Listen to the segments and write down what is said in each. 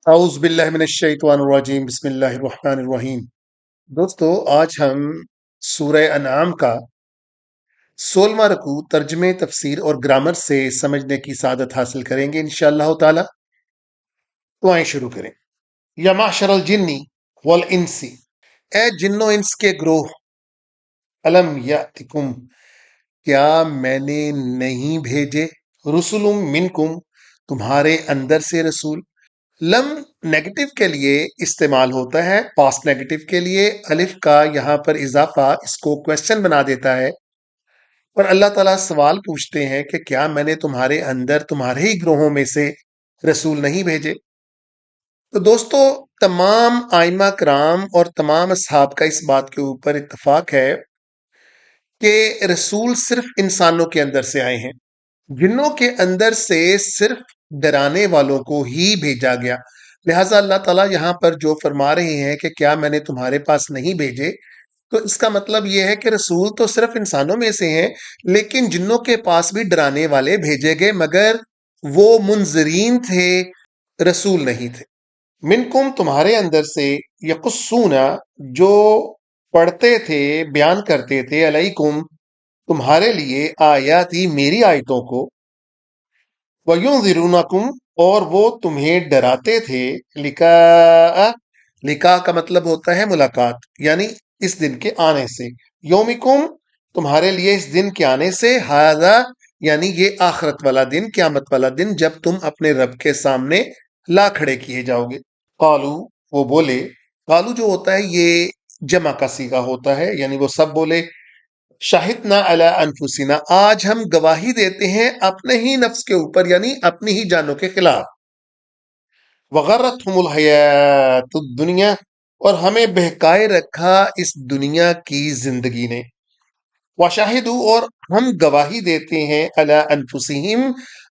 اعوذ باللہ من الشیطان الرجیم بسم اللہ الرحمن الرحیم۔ دوستو، آج ہم سورہ انعام کا 16واں رکوع ترجمے، تفسیر اور گرامر سے سمجھنے کی سعادت حاصل کریں گے انشاءاللہ تعالی۔ تو آئیں شروع کریں۔ یا معشر الجن والانس، اے جن و انس کے گروہ، الم یاتکم، کیا میں نے نہیں بھیجے، رسول منکم، تمہارے اندر سے رسول۔ لم نیگیٹو کے لیے استعمال ہوتا ہے، پاسٹ نیگیٹو کے لیے الف کا یہاں پر اضافہ اس کو کویسچن بنا دیتا ہے، اور اللہ تعالیٰ سوال پوچھتے ہیں کہ کیا میں نے تمہارے اندر تمہارے ہی گروہوں میں سے رسول نہیں بھیجے۔ تو دوستو، تمام آئمہ کرام اور تمام اصحاب کا اس بات کے اوپر اتفاق ہے کہ رسول صرف انسانوں کے اندر سے آئے ہیں، جنوں کے اندر سے صرف ڈرانے والوں کو ہی بھیجا گیا۔ لہٰذا اللہ تعالیٰ یہاں پر جو فرما رہے ہیں کہ کیا میں نے تمہارے پاس نہیں بھیجے، تو اس کا مطلب یہ ہے کہ رسول تو صرف انسانوں میں سے ہیں، لیکن جنوں کے پاس بھی ڈرانے والے بھیجے گئے، مگر وہ منذرین تھے، رسول نہیں تھے۔ منکم، تمہارے اندر سے، یقصون، جو پڑھتے تھے، بیان کرتے تھے، علیکم، تمہارے لیے، آیاتی، میری آیتوں کو، وَيُنذِرُونَكُمْ، اور وہ تمہیں ڈراتے تھے، لقاء، لقاء کا مطلب ہوتا ہے ملاقات، یعنی اس دن کے آنے سے، یومکم، تمہارے لیے اس دن کے آنے سے، ھذا، یعنی یہ آخرت والا دن، قیامت والا دن، جب تم اپنے رب کے سامنے لا کھڑے کیے جاؤ گے۔ قالو، وہ بولے، قالو جو ہوتا ہے یہ جمع کا صیغہ ہوتا ہے، یعنی وہ سب بولے، شاہدنا علی انفسنا، آج ہم گواہی دیتے ہیں اپنے ہی نفس کے اوپر، یعنی اپنی ہی جانوں کے خلاف، وغرتہم الحیات الدنیا، اور ہمیں بہکائے رکھا اس دنیا کی زندگی نے، وشاہدوا، اور ہم گواہی دیتے ہیں، علی انفسہم،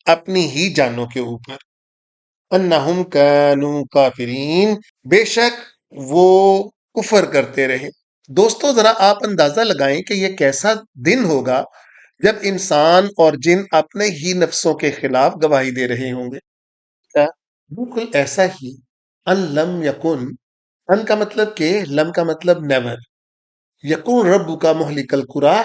اپنی ہی جانوں کے اوپر، انہم کانوا کافرین، بے شک وہ کفر کرتے رہے۔ دوستو، ذرا آپ اندازہ لگائیں کہ یہ کیسا دن ہوگا جب انسان اور جن اپنے ہی نفسوں کے خلاف گواہی دے رہے ہوں گے۔ بالکل ایسا ہی، ان لم یکن، ان کا مطلب کہ، لم کا مطلب نیور، یکون رب کا مہلک القری،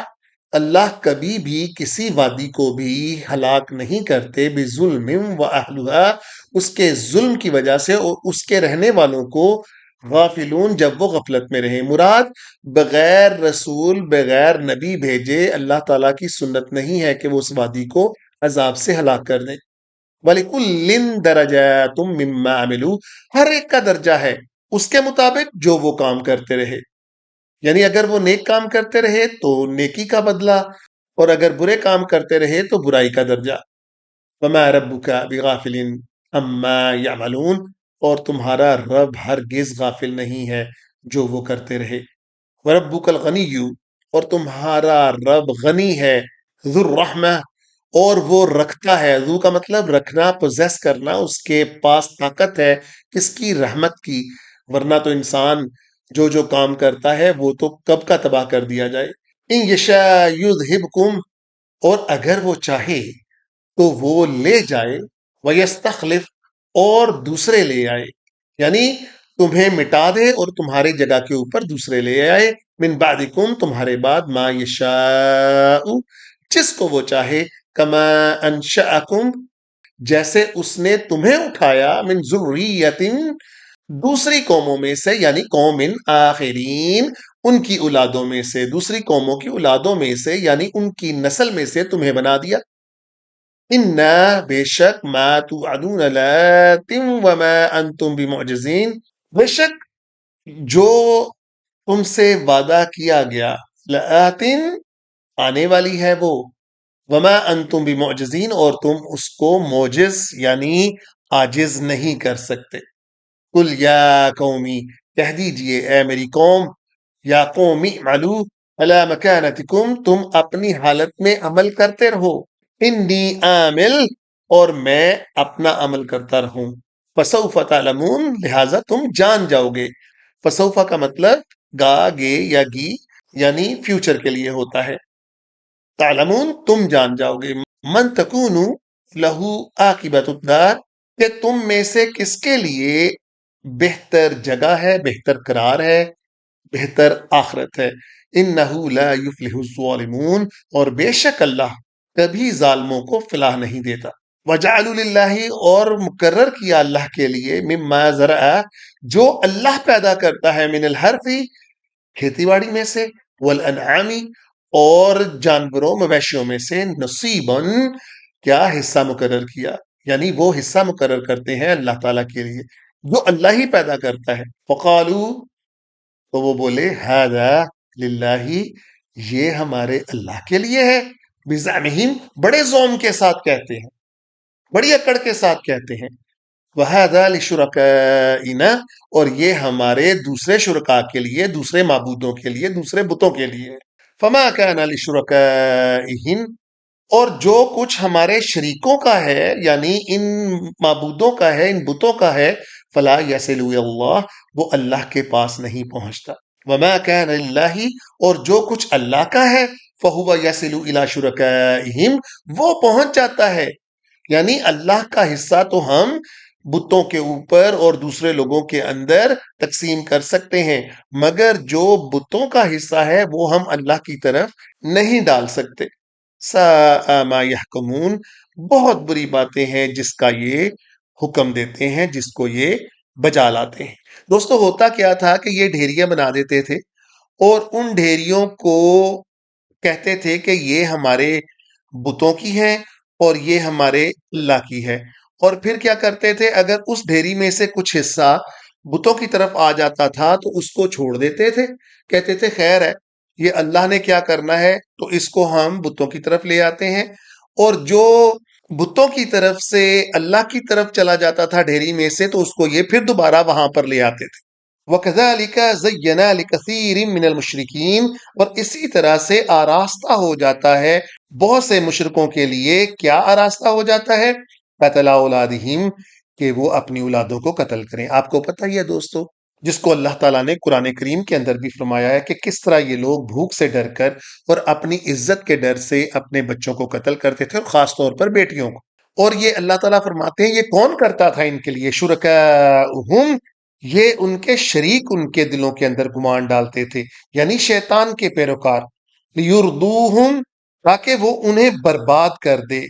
اللہ کبھی بھی کسی وادی کو بھی ہلاک نہیں کرتے، بظلم و اہلھا، اس کے ظلم کی وجہ سے اور اس کے رہنے والوں کو، غافلون، جب وہ غفلت میں رہے۔ مراد بغیر رسول، بغیر نبی بھیجے اللہ تعالیٰ کی سنت نہیں ہے کہ وہ اس وادی کو عذاب سے ہلاک کر دیں۔ وَلِكُلٍّ دَرَجَاتٌ مِّمَّا عَمِلُوا، ہر ایک کا درجہ ہے اس کے مطابق جو وہ کام کرتے رہے، یعنی اگر وہ نیک کام کرتے رہے تو نیکی کا بدلہ، اور اگر برے کام کرتے رہے تو برائی کا درجہ۔ وَمَا رَبُّكَ بِغَافِلٍ عَمَّا يَعْمَلُونَ، اور تمہارا رب ہرگز غافل نہیں ہے جو وہ کرتے رہے۔ وَرَبُّكَ الْغَنِيُّ، اور تمہارا رب غنی ہے، ذو الرحمہ، اور وہ رکھتا ہے، ذو کا مطلب رکھنا، پوزیس کرنا، اس کے پاس طاقت ہے کس کی، رحمت کی، ورنہ تو انسان جو جو کام کرتا ہے وہ تو کب کا تباہ کر دیا جائے۔ ان یشاء یذھبکم، اور اگر وہ چاہے تو وہ لے جائے، ویستخلف، اور دوسرے لے آئے، یعنی تمہیں مٹا دے اور تمہاری جگہ کے اوپر دوسرے لے آئے، من بعدکم، تمہارے بعد، ما یشاء، جس کو وہ چاہے، کما انشأکم، جیسے اس نے تمہیں اٹھایا، من ذریۃ، دوسری قوموں میں سے، یعنی قوم آخرین، ان کی اولادوں میں سے، دوسری قوموں کی اولادوں میں سے، یعنی ان کی نسل میں سے تمہیں بنا دیا۔ اِنَّا، بے شک، ما توعدون لَآتٍ وما انتم بمعجزین، بے شک جو تم سے وعدہ کیا گیا، لآتٍ، آنے والی ہے وہ، وما انتم بمعجزین، اور تم اس کو معجز یعنی عاجز نہیں کر سکتے۔ قل یا قومی، کہہ دیجئے اے میری قوم، یا قومی اعملوا علی مکانتکم، تم اپنی حالت میں عمل کرتے رہو، انی عامل، اور میں اپنا عمل کرتا رہوں، فسوف تعلمون، لہٰذا تم جان جاؤ گے۔ فسوف کا مطلب گا، گے یا گی، یعنی فیوچر کے لیے ہوتا ہے، تعلمون، تم جان جاؤ گے، من تکون لہو عاقبۃ الدار، کہ تم میں سے کس کے لیے بہتر جگہ ہے، بہتر قرار ہے، بہتر آخرت ہے۔ انہو لا یفلح الظالمون، اور بے شک اللہ کبھی ظالموں کو فلاح نہیں دیتا۔ وجعلوا للہ، اور مقرر کیا اللہ کے لیے، مما زرع، جو اللہ پیدا کرتا ہے، من الحرث، کھیتی باڑی میں سے، والانعام، اور جانوروں مویشیوں میں سے، نصیباً، کیا حصہ مقرر کیا، یعنی وہ حصہ مقرر کرتے ہیں اللہ تعالیٰ کے لیے جو اللہ ہی پیدا کرتا ہے۔ فقالو، تو وہ بولے، ھذا للہ، یہ ہمارے اللہ کے لیے ہے، بزعمہم، بڑے زوم کے ساتھ کہتے ہیں، بڑی اکڑ کے ساتھ کہتے ہیں، وَهَذَا لِشُرَكَائِنَا، اور یہ ہمارے دوسرے شرکاء کے لیے، دوسرے معبودوں کے لیے، دوسرے بتوں کے لیے۔ فَمَا كَانَ لِشُرَكَائِهِمْ، اور جو کچھ ہمارے شریکوں کا ہے، یعنی ان معبودوں کا ہے، ان بتوں کا ہے، فَلَا يَصِلُ إِلَى اللَّهِ، وہ اللہ کے پاس نہیں پہنچتا۔ وَمَا كَانَ لِلَّهِ، اور جو کچھ اللہ کا ہے، فَهُوَ يَصِلُ إِلَى شُرَكَائِهِمْ، وہ پہنچ جاتا ہے، یعنی اللہ کا حصہ تو ہم بتوں کے اوپر اور دوسرے لوگوں کے اندر تقسیم کر سکتے ہیں، مگر جو بتوں کا حصہ ہے وہ ہم اللہ کی طرف نہیں ڈال سکتے۔ سَاءَ مَا يَحْكُمُونَ، بہت بری باتیں ہیں جس کا یہ حکم دیتے ہیں، جس کو یہ بجا لاتے ہیں۔ دوستو، ہوتا کیا تھا کہ یہ ڈھیریاں بنا دیتے تھے اور ان ڈھیریوں کو کہتے تھے کہ یہ ہمارے بتوں کی ہیں اور یہ ہمارے اللہ کی ہے، اور پھر کیا کرتے تھے، اگر اس ڈھیری میں سے کچھ حصہ بتوں کی طرف آ جاتا تھا تو اس کو چھوڑ دیتے تھے، کہتے تھے خیر ہے، یہ اللہ نے کیا کرنا ہے تو اس کو ہم بتوں کی طرف لے آتے ہیں، اور جو بتوں کی طرف سے اللہ کی طرف چلا جاتا تھا ڈھیری میں سے، تو اس کو یہ پھر دوبارہ وہاں پر لے آتے تھے۔ وَكَذَلِكَ زَيَّنَا لِكَثِيرٍ مِّنَ الْمُشْرِكِينَ، اور اسی طرح سے آراستہ ہو جاتا ہے بہت سے مشرکوں کے لیے، کیا آراستہ ہو جاتا ہے، قتل اولادہم، کہ وہ اپنی اولادوں کو قتل کریں۔ آپ کو پتہ ہی ہے دوستو، جس کو اللہ تعالیٰ نے قرآن کریم کے اندر بھی فرمایا ہے کہ کس طرح یہ لوگ بھوک سے ڈر کر اور اپنی عزت کے ڈر سے اپنے بچوں کو قتل کرتے تھے، اور خاص طور پر بیٹیوں کو۔ اور یہ اللہ تعالیٰ فرماتے ہیں یہ کون کرتا تھا ان کے لیے، شرکاءہم، یہ ان کے شریک ان کے دلوں کے اندر گمان ڈالتے تھے، یعنی شیطان کے پیروکار، لیردوہم، تاکہ وہ انہیں برباد کر دے۔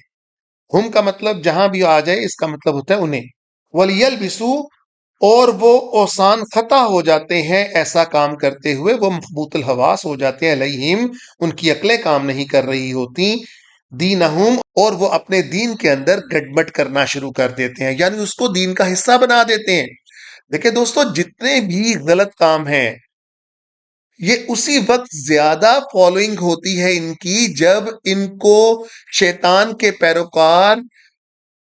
ہم کا مطلب جہاں بھی آ جائے اس کا مطلب ہوتا ہے انہیں، ولیلبسو، اور وہ اوسان خطا ہو جاتے ہیں ایسا کام کرتے ہوئے، وہ مخبوط الحواس ہو جاتے ہیں، علیہم، ان کی عقلیں کام نہیں کر رہی ہوتی، دینہم، اور وہ اپنے دین کے اندر گڑبڑ کرنا شروع کر دیتے ہیں، یعنی اس کو دین کا حصہ بنا دیتے ہیں۔ دیکھیں دوستو، جتنے بھی غلط کام ہیں یہ اسی وقت زیادہ فالوئنگ ہوتی ہے ان کی جب ان کو شیطان کے پیروکار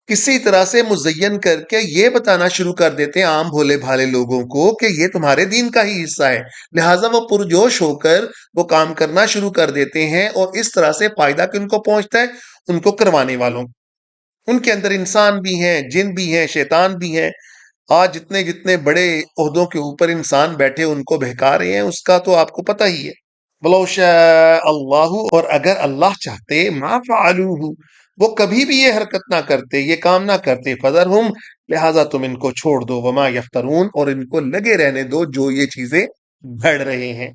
کسی طرح سے مزین کر کے یہ بتانا شروع کر دیتے ہیں عام بھولے بھالے لوگوں کو کہ یہ تمہارے دین کا ہی حصہ ہے، لہٰذا وہ پرجوش ہو کر وہ کام کرنا شروع کر دیتے ہیں، اور اس طرح سے فائدہ کن کو پہنچتا ہے، ان کو کروانے والوں، ان کے اندر انسان بھی ہیں، جن بھی ہیں، شیطان بھی ہیں۔ آج جتنے جتنے بڑے عہدوں کے اوپر انسان بیٹھے ان کو بہکا رہے ہیں، اس کا تو آپ کو پتہ ہی ہے۔ وَلَوْ شَاءَ اللَّهُ، اور اگر اللہ چاہتے، مَا فَعَلُوهُ، وہ کبھی بھی یہ حرکت نہ کرتے، یہ کام نہ کرتے، فَذَرْهُمْ، لہٰذا تم ان کو چھوڑ دو، وَمَا يَفْتَرُونَ، اور ان کو لگے رہنے دو جو یہ چیزیں گھڑ رہے ہیں۔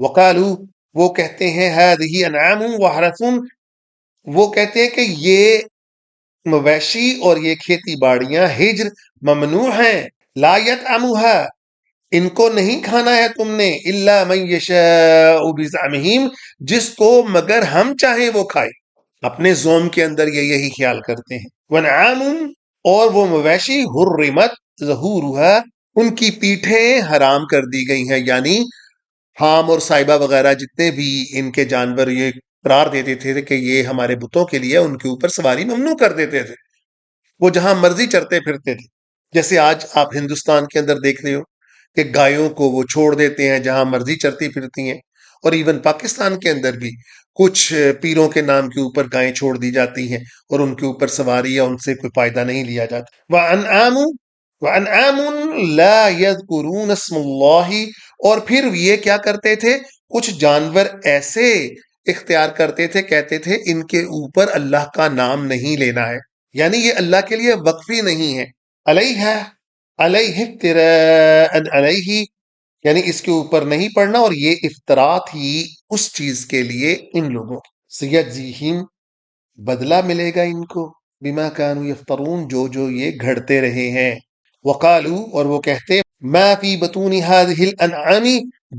وَقَالُوا، وہ کہتے ہیں، هَٰذِهِ أَنْعَامٌ وَحَرْثٌ، وہ کہتے ہیں کہ یہ مویشی اور یہ کھیتی باڑیاں ہجر ممنوع ہیں، لا يطعمها، ان کو نہیں کھانا ہے تم نے، الا من یشاء بزعمہم، جس کو مگر ہم چاہیں وہ کھائے، اپنے زوم کے اندر یہ یہی خیال کرتے ہیں۔ وانعام، اور وہ مویشی، حرمت ظہورها، ان کی پیٹھیں حرام کر دی گئی ہیں، یعنی حام اور صاحبہ وغیرہ جتنے بھی ان کے جانور یہ قرار دیتے تھے کہ یہ ہمارے بتوں کے لیے، ان کے اوپر سواری ممنوع کر دیتے تھے، وہ جہاں مرضی چرتے پھرتے تھے۔ جیسے آج آپ ہندوستان کے اندر دیکھ رہے ہو کہ گایوں کو وہ چھوڑ دیتے ہیں جہاں مرضی چرتی پھرتی ہیں، اور ایون پاکستان کے اندر بھی کچھ پیروں کے نام کے اوپر گائیں چھوڑ دی جاتی ہیں اور ان کے اوپر سواری یا ان سے کوئی فائدہ نہیں لیا جاتا۔ وَأَنْعَامٌ وَأَنْعَامٌ لَا يَذْكُرُونَ اسْمَ اللَّهِ، اور پھر یہ کیا کرتے تھے، کچھ جانور ایسے اختیار کرتے تھے، کہتے تھے ان کے اوپر اللہ کا نام نہیں لینا ہے، یعنی یہ اللہ کے لیے وقفی نہیں ہے. علیہ علیہ افتراء علیہ، یعنی اس کے اوپر نہیں پڑھنا، اور یہ افطرا تھی اس چیز کے لیے ان لوگوں کی. سیجزیہم، بدلہ ملے گا ان کو، بما کانوا یفترون، جو جو یہ گھڑتے رہے ہیں. وقالو، اور وہ کہتے، ما فی بطون هذه الانعام،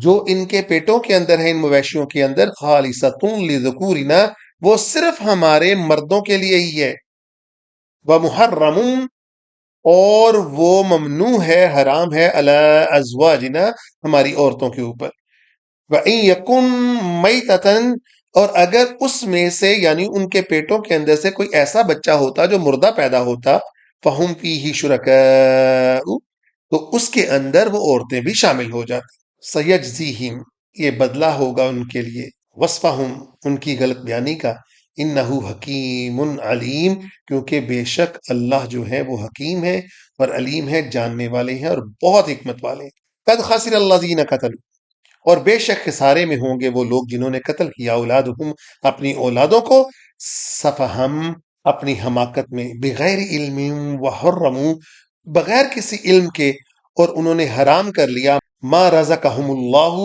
جو ان کے پیٹوں کے اندر ہے، ان مویشیوں کے اندر، خالصۃ لذکورنا، وہ صرف ہمارے مردوں کے لیے ہی ہے. ومحرم، اور وہ ممنوع ہے، حرام ہے، علی ازواجنا، ہماری عورتوں کے اوپر. وَإِن يَكُن مَيْتَةً، اور اگر اس میں سے یعنی ان کے پیٹوں کے اندر سے کوئی ایسا بچہ ہوتا جو مردہ پیدا ہوتا، فَهُمْ فِيهِ شُرَكَاءُ، تو اس کے اندر وہ عورتیں بھی شامل ہو جاتی. سَيَجْزِيهِمْ، یہ بدلہ ہوگا ان کے لیے، وصفہم، ان کی غلط بیانی کا، انہو حکیم علیم، کیونکہ بے شک اللہ جو ہے وہ حکیم ہے اور علیم ہے، جاننے والے ہیں اور بہت حکمت والے ہیں. قد خسر الذین قتلوا، اور بے شک خسارے میں ہوں گے وہ لوگ جنہوں نے قتل کیا، اولادہم، اپنی اولادوں کو، سفہم، اپنی حماقت میں، بغیر علم، وحرموا، بغیر کسی علم کے، اور انہوں نے حرام کر لیا، ما رزقہم اللہ،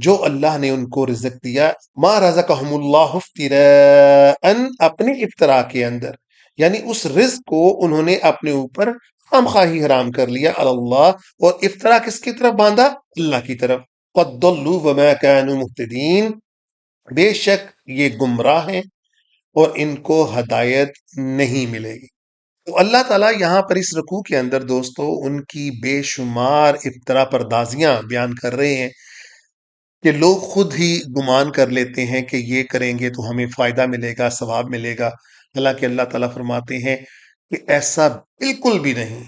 جو اللہ نے ان کو رزق دیا، ما رزقہم اللہ افتراء، اپنی افطرا کے اندر، یعنی اس رزق کو انہوں نے اپنے اوپر خام خواہی حرام کر لیا، اللہ، اور افطرا کس کی طرف باندھا؟ اللہ کی طرف. قد ضلوا وما كانوا مهتدين، بے شک یہ گمراہ ہیں اور ان کو ہدایت نہیں ملے گی. تو اللہ تعالیٰ یہاں پر اس رکوع کے اندر دوستو ان کی بے شمار افطرا پردازیاں بیان کر رہے ہیں کہ لوگ خود ہی گمان کر لیتے ہیں کہ یہ کریں گے تو ہمیں فائدہ ملے گا، ثواب ملے گا. حالانکہ اللہ تعالیٰ فرماتے ہیں کہ ایسا بالکل بھی نہیں.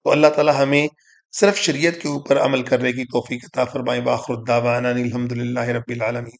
تو اللہ تعالیٰ ہمیں صرف شریعت کے اوپر عمل کرنے کی توفیق عطا فرمائے. وآخر الدعوانا ان الحمد للہ رب العالمین.